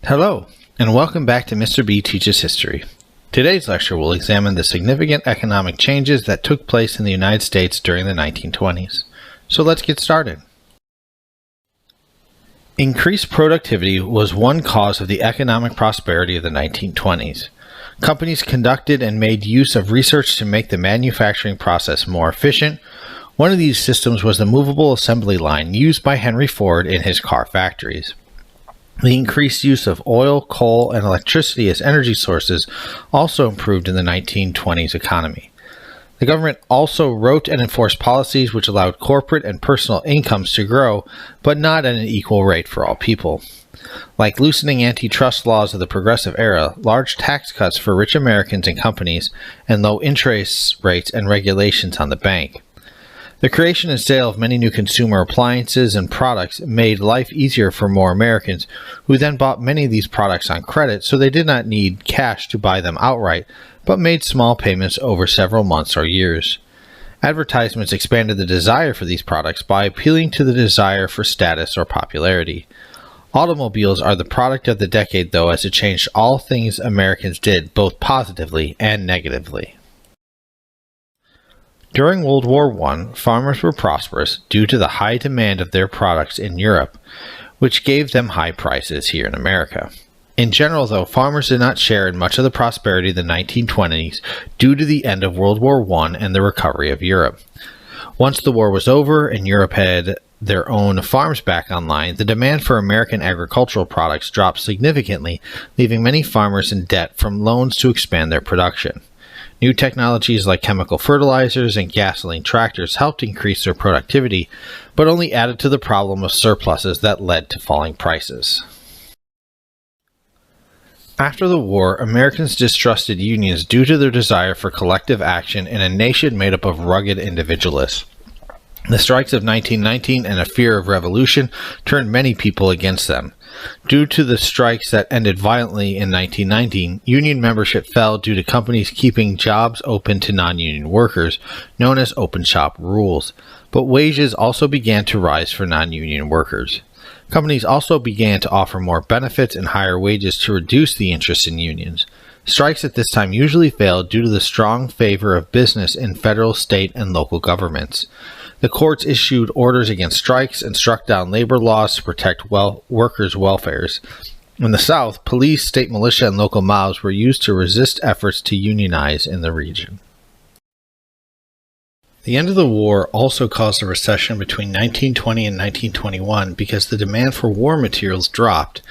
Hello, and welcome back to Mr. B Teaches History. Today's lecture will examine the significant economic changes that took place in the United States during the 1920s. So let's get started. Increased productivity was one cause of the economic prosperity of the 1920s. Companies conducted and made use of research to make the manufacturing process more efficient. One of these systems was the movable assembly line used by Henry Ford in his car factories. The increased use of oil, coal, and electricity as energy sources also improved in the 1920s economy. The government also wrote and enforced policies which allowed corporate and personal incomes to grow, but not at an equal rate for all people. Like loosening antitrust laws of the Progressive Era, large tax cuts for rich Americans and companies, and low interest rates and regulations on the bank. The creation and sale of many new consumer appliances and products made life easier for more Americans, who then bought many of these products on credit, so they did not need cash to buy them outright, but made small payments over several months or years. Advertisements expanded the desire for these products by appealing to the desire for status or popularity. Automobiles are the product of the decade, though, as it changed all things Americans did, both positively and negatively. During World War I, farmers were prosperous due to the high demand of their products in Europe, which gave them high prices here in America. In general, though, farmers did not share in much of the prosperity of the 1920s due to the end of World War I and the recovery of Europe. Once the war was over and Europe had their own farms back online, the demand for American agricultural products dropped significantly, leaving many farmers in debt from loans to expand their production. New technologies like chemical fertilizers and gasoline tractors helped increase their productivity, but only added to the problem of surpluses that led to falling prices. After the war, Americans distrusted unions due to their desire for collective action in a nation made up of rugged individualists. The strikes of 1919 and a fear of revolution turned many people against them. Due to the strikes that ended violently in 1919, union membership fell due to companies keeping jobs open to non-union workers, known as open shop rules. But wages also began to rise for non-union workers. Companies also began to offer more benefits and higher wages to reduce the interest in unions. Strikes at this time usually failed due to the strong favor of business in federal, state, and local governments. The courts issued orders against strikes and struck down labor laws to protect workers' welfares. In the South, police, state militia, and local mobs were used to resist efforts to unionize in the region. The end of the war also caused a recession between 1920 and 1921 because the demand for war materials dropped.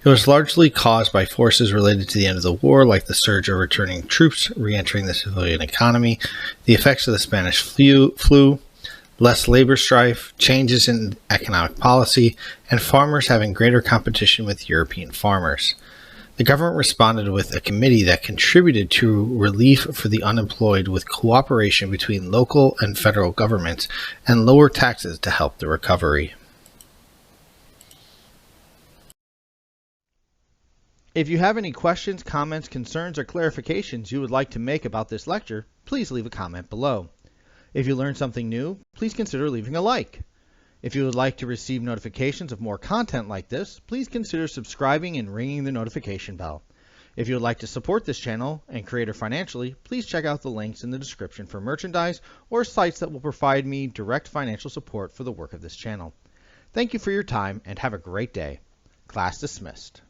It was largely caused by forces related to the end of the war, like the surge of returning troops re-entering the civilian economy, the effects of the Spanish flu, less labor strife, changes in economic policy, and farmers having greater competition with European farmers. The government responded with a committee that contributed to relief for the unemployed with cooperation between local and federal governments and lower taxes to help the recovery. If you have any questions, comments, concerns, or clarifications you would like to make about this lecture, please leave a comment below. If you learned something new, please consider leaving a like. If you would like to receive notifications of more content like this, please consider subscribing and ringing the notification bell. If you would like to support this channel and creator financially, please check out the links in the description for merchandise or sites that will provide me direct financial support for the work of this channel. Thank you for your time and have a great day. Class dismissed.